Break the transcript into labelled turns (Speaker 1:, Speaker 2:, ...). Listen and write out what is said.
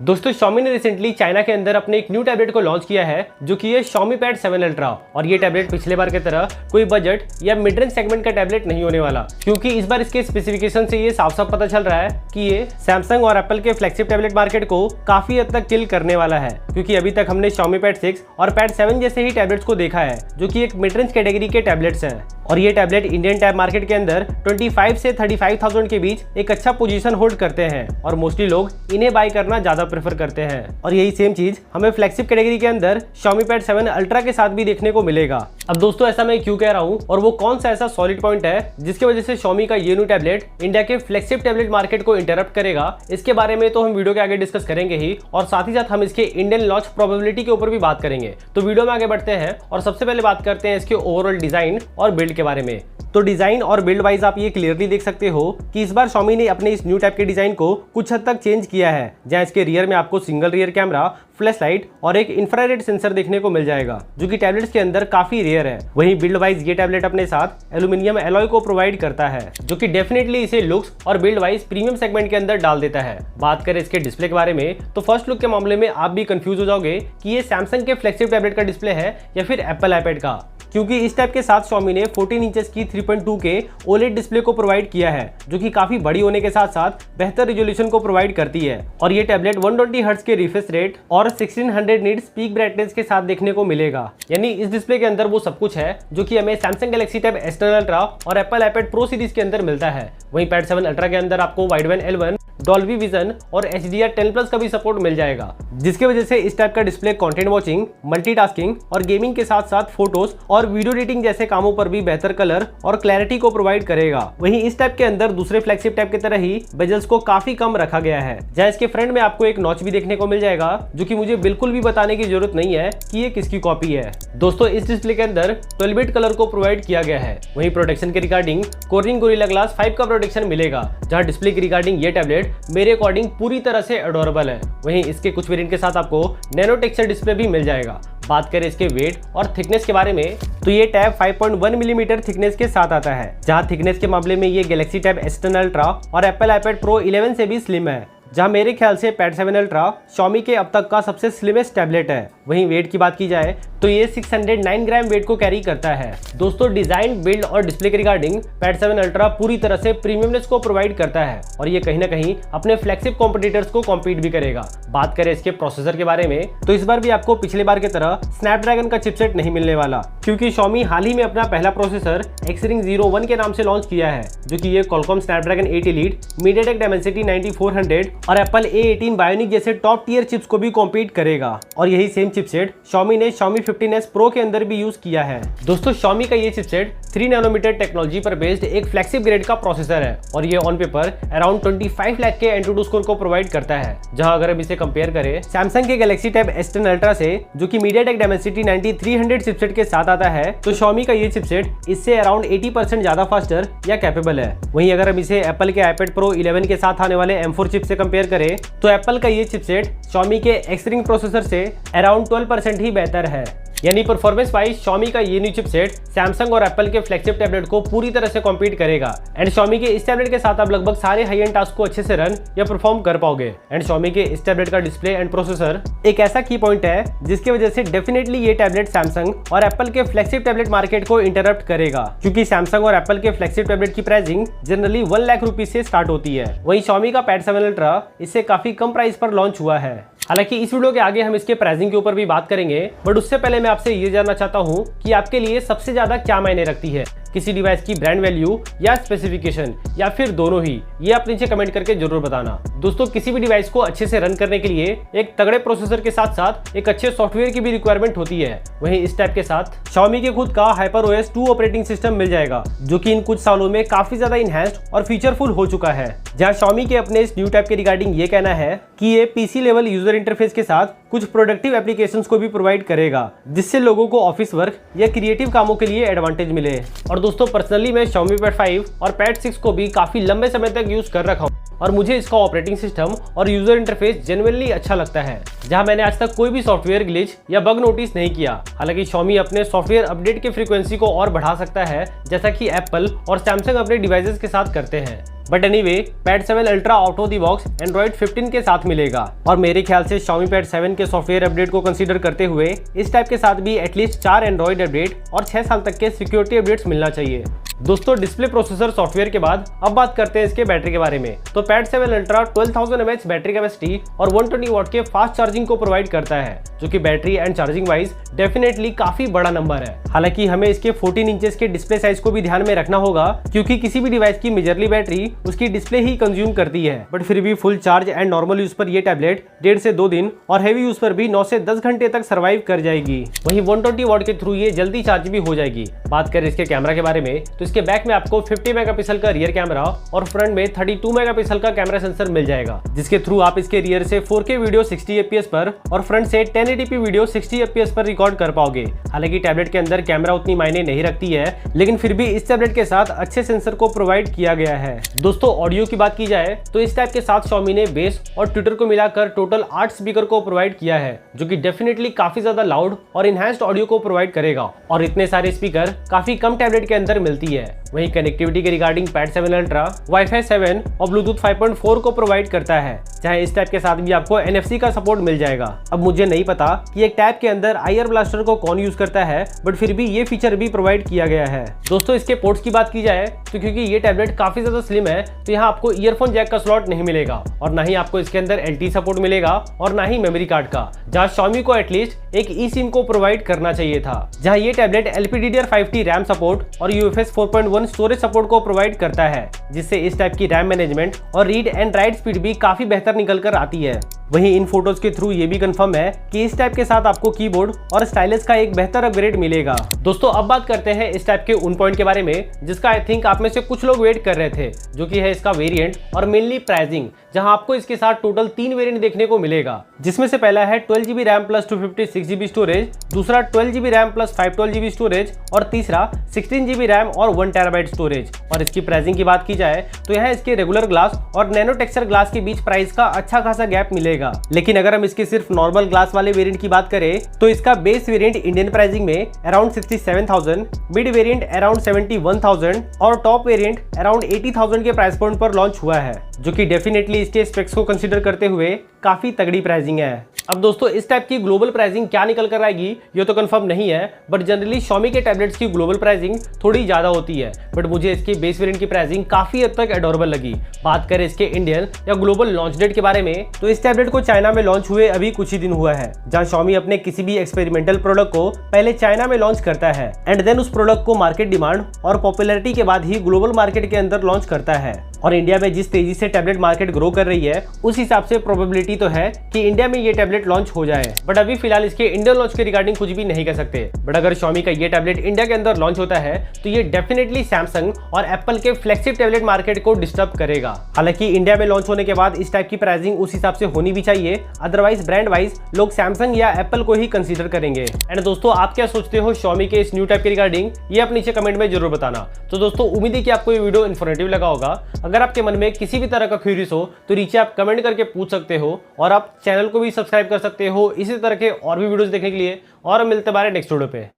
Speaker 1: दोस्तों Xiaomi ने recently China के अंदर अपने एक न्यू टैबलेट को लॉन्च किया है जो कि है Xiaomi Pad 7 Ultra। और ये टैबलेट पिछले बार की तरह कोई बजट या मिड रेंज सेगमेंट का टैबलेट नहीं होने वाला, क्योंकि इस बार इसके स्पेसिफिकेशन से ये साफ साफ पता चल रहा है कि ये सैमसंग और एप्पल के फ्लैगशिप टैबलेट मार्केट को काफी हद तक किल करने वाला है। क्योंकि अभी तक हमने Xiaomi Pad 6 और Pad 7 जैसे ही टैबलेट्स को देखा है जो कि एक मिड रेंज कैटेगरी के टैबलेट्स हैं, और ये टैबलेट इंडियन टैब मार्केट के अंदर 25 से 35,000 के बीच एक अच्छा पोजीशन होल्ड करते हैं और मोस्टली लोग इन्हें बाय करना ज्यादा प्रेफर करते हैं। और यही सेम चीज हमें फ्लैगशिप कैटेगरी के अंदर Xiaomi Pad 7 Ultra के साथ भी देखने को मिलेगा। अब दोस्तों ऐसा मैं क्यों कह रहा हूँ और वो कौन सा ऐसा सॉलिड पॉइंट है जिसकी वजह से Xiaomi का ये न्यू टैबलेट इंडिया के फ्लैगशिप टैबलेट मार्केट को इंटरप्ट करेगा, इसके बारे में तो हम वीडियो के आगे डिस्कस करेंगे ही, और साथ ही साथ हम इसके इंडियन लॉन्च प्रोबेबिलिटी के ऊपर भी बात करेंगे। तो वीडियो में आगे बढ़ते हैं और सबसे पहले बात करते हैं इसके ओवरऑल डिजाइन और बिल्ड के बारे में। तो डिजाइन और बिल्ड वाइज आप ये क्लियरली देख सकते हो कि इस बार Xiaomi ने अपने इस न्यू टाइप के डिजाइन को कुछ हद तक चेंज किया है, जहां इसके रियर में आपको single rear camera, flash light और एक इंफ्रारेड सेंसर देखने को मिल जाएगा जो कि टैबलेट्स के अंदर काफी रेयर है। वहीं बिल्ड वाइज ये टैबलेट अपने साथ एल्यूमिनियम एलॉय को प्रोवाइड करता है जो कि डेफिनेटली इसे लुक्स और बिल्ड वाइज प्रीमियम सेगमेंट के अंदर डाल देता है। बात करें इसके डिस्प्ले के बारे में तो फर्स्ट लुक के मामले में आप भी कंफ्यूज हो जाओगे कि ये सैमसंग के फ्लैगशिप टैबलेट का डिस्प्ले है या फिर एप्पल आईपैड का, क्योंकि इस टाइप के साथ Xiaomi ने 14 इंचेस की 3.2 के OLED डिस्प्ले को प्रोवाइड किया है जो कि काफी बड़ी होने के साथ साथ बेहतर रिजोल्यूशन को प्रोवाइड करती है। और ये टैबलेट 120 हर्ट्ज के रिफ्रेश रेट और 1600 निट्स पीक ब्राइटनेस के साथ देखने को मिलेगा। यानी इस डिस्प्ले के अंदर वो सब कुछ है जो कि हमें Samsung Galaxy Tab S10 Ultra और Apple iPad Pro सीरीज के अंदर मिलता है। वहीं Pad 7 Ultra के अंदर आपको वाइडबैंड L1, डॉल्बी विजन और HDR10+ का भी सपोर्ट मिल जाएगा, जिसकी वजह से इस टाइप का डिस्प्ले कंटेंट वॉचिंग, मल्टीटास्किंग और गेमिंग के साथ साथ फोटोज और वीडियो एडिटिंग जैसे कामों पर भी बेहतर कलर और क्लैरिटी को प्रोवाइड करेगा। वहीं इस टाइप के अंदर दूसरे फ्लैगशिप टाइप की तरह ही बेजल्स को काफी कम रखा गया है, जहां इसके फ्रंट में आपको एक नॉच भी देखने को मिल जाएगा जो कि मुझे बिल्कुल भी बताने की जरूरत नहीं है कि ये किसकी कॉपी है। दोस्तों इस डिस्प्ले के अंदर 12 बिट कलर को प्रोवाइड किया गया है। वहीं प्रोटेक्शन के रिगार्डिंग Corning Gorilla Glass 5 का प्रोटेक्शन मिलेगा, जहां डिस्प्ले की रिगार्डिंग ये टैबलेट मेरे अकॉर्डिंग पूरी तरह से एडोरेबल है। वहीं इसके कुछ वेरिएंट के साथ आपको नैनो टेक्सचर डिस्प्ले भी मिल जाएगा। बात करें इसके वेट और थिकनेस के बारे में तो ये टैब 5.1 मिलीमीटर थिकनेस के साथ आता है, जहां थिकनेस के मामले में ये Galaxy Tab S10 Ultra और Apple iPad Pro 11 से भी स्लिम है, जहां मेरे ख्याल से Pad 7 Ultra Xiaomi के अब तक का सबसे स्लिमेस्ट टैबलेट है। वहीं वेट की बात की जाए तो ये 609 ग्राम वेट को कैरी करता है। दोस्तों डिजाइन, बिल्ड और डिस्प्ले के रिगार्डिंग Pad 7 Ultra पूरी तरह से प्रीमियमनेस को प्रोवाइड करता है और ये कहीं ना कहीं अपने फ्लैगशिप कॉम्पिटिटर्स को कॉम्पीट भी करेगा। बात करें इसके प्रोसेसर के बारे में तो इस बार भी आपको पिछले बार की तरह स्नैपड्रैगन का चिपसेट नहीं मिलने वाला, क्योंकि Xiaomi हाल ही में अपना पहला प्रोसेसर Xring 01 के नाम से लॉन्च किया है जो कि ये Qualcomm Snapdragon 8 Elite, MediaTek Dimensity 9400 और Apple A18 Bionic जैसे टॉप टियर चिप्स को भी कॉम्पीट करेगा। और यही सेम चिपसेट Xiaomi ने Xiaomi 15s Pro के अंदर भी यूज किया है। दोस्तों Xiaomi का ये चिपसेट 3 नैनोमीटर टेक्नोलॉजी पर बेस्ड एक फ्लैगशिप ग्रेड का प्रोसेसर है और ये ऑन पेपर अराउंड 25 लाख के एंटूटू स्कोर को प्रोवाइड करता है। जहां अगर हम इसे कंपेयर करें Samsung के Galaxy Tab S10 Ultra से जो कि MediaTek Dimensity 9300 चिपसेट के साथ आता है, तो Xiaomi का ये चिपसेट इससे अराउंड 80% ज्यादा फास्टर या कैपेबल है। वहीं अगर हम इसे Apple के iPad Pro 11 के साथ आने वाले M4 चिप से कंपेयर करें तो Apple का ये चिपसेट Xiaomi के Xring प्रोसेसर से अराउंड 12% ही बेहतर है। यानी परफॉर्मेंस वाइज Xiaomi का ये न्यू चिपसेट Samsung और Apple के फ्लैगशिप टैबलेट को पूरी तरह से कॉम्पीट करेगा। एंड Xiaomi के इस टैबलेट के साथ आप लगभग सारे हाई एंड टास्क को अच्छे से रन या परफॉर्म कर पाओगे। एंड Xiaomi के इस टैबलेट का डिस्प्ले एंड प्रोसेसर एक ऐसा की पॉइंट है जिसकी वजह से डेफिनेटली ये टैबलेट Samsung और Apple के फ्लैगशिप टैबलेट मार्केट को इंटरप्ट करेगा, क्योंकि Samsung और Apple के फ्लैगशिप टैबलेट की प्राइसिंग जनरली 1 लाख रुपीज से स्टार्ट होती है। वहीं Xiaomi का Pad 7 Ultra इससे काफी कम प्राइस पर लॉन्च हुआ है। हालांकि इस वीडियो के आगे हम इसके प्राइसिंग के ऊपर भी बात करेंगे, बट उससे पहले मैं आपसे ये जानना चाहता हूँ कि आपके लिए सबसे ज्यादा क्या मायने रखती है, किसी डिवाइस की ब्रांड वैल्यू या स्पेसिफिकेशन या फिर दोनों ही? ये आप नीचे कमेंट करके जरूर बताना। दोस्तों किसी भी डिवाइस को अच्छे से रन करने के लिए एक तगड़े प्रोसेसर के साथ साथ एक अच्छे सॉफ्टवेयर की भी रिक्वायरमेंट होती है। वहीं इस टाइप के साथ Xiaomi के खुद का HyperOS 2 ऑपरेटिंग सिस्टम मिल जाएगा जो कि इन कुछ सालों में काफी ज्यादा इनहैंस्ड और फीचरफुल हो चुका है। जहां Xiaomi के अपने इस न्यू टाइप के रिगार्डिंग ये कहना है कि ये PC लेवल यूजर इंटरफेस के साथ कुछ प्रोडक्टिव एप्लीकेशंस को भी प्रोवाइड करेगा, जिससे लोगों को ऑफिस वर्क या क्रिएटिव कामों के लिए एडवांटेज मिले। और दोस्तों पर्सनली मैं Xiaomi Pad 5 और Pad 6 को भी काफी लंबे समय तक यूज कर रखा हूँ और मुझे इसका ऑपरेटिंग सिस्टम और यूजर इंटरफेस जेन्युइनली अच्छा लगता है, जहां मैंने आज तक कोई भी सॉफ्टवेयर ग्लिच या बग नोटिस नहीं किया। हालांकि Xiaomi अपने सॉफ्टवेयर अपडेट की फ्रीक्वेंसी को और बढ़ा सकता है, जैसा कि एप्पल और सैमसंग अपने डिवाइसेस के साथ करते हैं। But anyway pad 7 ultra out of the box Android 15 के साथ मिलेगा और मेरे ख्याल से Xiaomi पैड 7 के सॉफ्टवेयर अपडेट को कंसीडर करते हुए इस टाइप के साथ भी एटलीस्ट 4 एंड्रॉइड अपडेट और 6 साल तक के सिक्योरिटी अपडेट्स मिलना चाहिए। दोस्तों डिस्प्ले प्रोसेसर सॉफ्टवेयर के बाद अब बात करते हैं इसके बैटरी के बारे में। तो pad 7 ultra 12000 mAh battery capacity और 120 वाट के फास्ट चार्जिंग को प्रोवाइड करता है, जो कि battery and charging wise definitely काफी बड़ा नंबर है। हालांकि हमें इसके 14 इंचेस के डिस्प्ले साइज को भी ध्यान में रखना होगा, क्योंकि किसी भी डिवाइस की मेजरली बैटरी उसकी डिस्प्ले ही कंज्यूम करती है। बट फिर भी full charge and normal use पर ये टैबलेट 1.5 से 2 दिन और हैवी यूज पर भी 9 से 10 घंटे तक सर्वाइव कर जाएगी। वहीं 120 वाट के थ्रू ये जल्दी चार्ज भी हो जाएगी। बात करें इसके कैमरा के बारे में, तो इसके बैक में आपको 50 मेगापिक्सल का रियर कैमरा और फ्रंट में 32 मेगापिक्सल का कैमरा सेंसर मिल जाएगा, जिसके थ्रू आप इसके रियर से 4K वीडियो 60 fps पर और फ्रंट से 1080p वीडियो 60 fps पर रिकॉर्ड कर पाओगे। हालांकि टैबलेट के अंदर कैमरा उतनी मायने नहीं रखती है, लेकिन फिर भी इस टैबलेट के साथ अच्छे सेंसर को प्रोवाइड किया गया है। दोस्तों ऑडियो की बात की जाए तो इस टाइप के साथ Xiaomi ने बेस और ट्विटर को मिलाकर टोटल 8 स्पीकर को प्रोवाइड किया है, जो कि डेफिनेटली काफी ज्यादा लाउड और इनहैंस्ड ऑडियो को प्रोवाइड करेगा और इतने सारे स्पीकर काफी कम टैबलेट के अंदर मिलती है। वहीं कनेक्टिविटी के रिगार्डिंग पैड 7 अल्ट्रा वाईफाई 7 और ब्लूटूथ 5.4 को प्रोवाइड करता है, जहां इस टैब के साथ भी आपको NFC का सपोर्ट मिल जाएगा। अब मुझे नहीं पता कि एक टैब के अंदर IR ब्लास्टर को कौन यूज करता है, बट फिर भी ये फीचर भी प्रोवाइड किया गया है। दोस्तों इसके पोर्ट्स की बात की जाए तो क्योंकि ये टैबलेट काफी ज्यादा स्लिम है, तो यहाँ आपको ईयरफोन जैक का स्लॉट नहीं मिलेगा और ना ही आपको इसके अंदर LTE सपोर्ट मिलेगा और ना ही मेमोरी कार्ड का, जहाँ Xiaomi को एटलीस्ट एक eSIM को प्रोवाइड करना चाहिए था। जहाँ ये टैबलेट LPDDR5T रैम सपोर्ट और UFS 4.1 स्टोरेज सपोर्ट को प्रोवाइड करता है, जिससे इस टाइप की रैम मैनेजमेंट और रीड एंड राइट स्पीड भी काफी बेहतर निकल कर आती है। वहीं इन फोटोज के थ्रू ये भी कंफर्म है कि इस टाइप के साथ आपको कीबोर्ड और स्टाइलस का एक बेहतर अपग्रेड मिलेगा। दोस्तों अब बात करते हैं इस टाइप के उन पॉइंट के बारे में जिसका आई थिंक आप में से कुछ लोग वेट कर रहे थे, जो कि है इसका वेरिएंट और मेनली प्राइसिंग, जहां आपको इसके साथ टोटल 3 वेरिएंट देखने को मिलेगा, जिसमें से पहला है 12GB RAM plus 256GB storage, दूसरा 12GB RAM plus 512GB storage और तीसरा 16GB रैम और 1TB स्टोरेज। और इसकी प्राइसिंग की बात की जाए तो यहाँ इसके रेगुलर ग्लास और नैनो टेक्सचर ग्लास के बीच प्राइस का अच्छा खासा गैप मिलेगा। लेकिन अगर हम इसके सिर्फ नॉर्मल ग्लास वाले वेरिएंट की बात करें तो इसका बेस वेरिएंट इंडियन प्राइसिंग में अराउंड 67,000, मिड वेरिएंट अराउंड 71,000 और टॉप वेरिएंट अराउंड 80,000 के प्राइस पॉइंट पर लॉन्च हुआ है, जो कि डेफिनेटली इसके स्पेक्स को कंसीडर करते हुए काफी तगड़ी प्राइसिंग है। अब दोस्तों इस टाइप की ग्लोबल प्राइसिंग क्या निकल कर आएगी ये तो कंफर्म नहीं है, बट जनरली Xiaomi के टैबलेट्स की ग्लोबल प्राइसिंग थोड़ी ज्यादा होती है, बट मुझे इसकी बेस वेरिएंट की प्राइसिंग काफी हद तक एडोरेबल लगी। बात करें इसके इंडियन या ग्लोबल लॉन्च डेट के बारे में, तो इस टैबलेट को चाइना में लॉन्च हुए अभी कुछ ही दिन हुआ है, जहां Xiaomi अपने किसी भी एक्सपेरिमेंटल प्रोडक्ट को पहले चाइना में लॉन्च करता है एंड देन उस प्रोडक्ट को मार्केट डिमांड और पॉपुलैरिटी के बाद ही ग्लोबल मार्केट के अंदर लॉन्च करता है। और इंडिया में जिस तेजी से टैबलेट मार्केट ग्रो कर रही है, उस हिसाब से प्रोबेबिलिटी तो है कि इंडिया में ये टैबलेट लॉन्च हो जाए, बट अभी फिलहाल इसके इंडियन लॉन्च के रिगार्डिंग कुछ भी नहीं कह सकते। बट अगर Xiaomi का ये टैबलेट इंडिया के अंदर लॉन्च होता है तो ये डेफिनेटली सैमसंग और एप्पल के फ्लैगशिप टैबलेट मार्केट को डिस्टर्ब करेगा। हालांकि इंडिया में लॉन्च होने के बाद इस टाइप की प्राइसिंग उस हिसाब से होनी भी चाहिए, अदरवाइज ब्रांड वाइज लोग सैमसंग या एप्पल को ही कंसीडर करेंगे। एंड दोस्तों आप क्या सोचते हो Xiaomi के इस न्यू टाइप के रिगार्डिंग, ये आप नीचे कमेंट में जरूर बताना। तो दोस्तों उम्मीद है कि आपको ये वीडियो इन्फॉर्मेटिव लगा होगा। अगर आपके मन में किसी भी तरह का क्यूरियस हो तो नीचे आप कमेंट करके पूछ सकते हो और आप चैनल को भी सब्सक्राइब कर सकते हो इसी तरह के और भी वीडियोस देखने के लिए। और मिलते हैं नेक्स्ट वीडियो पे।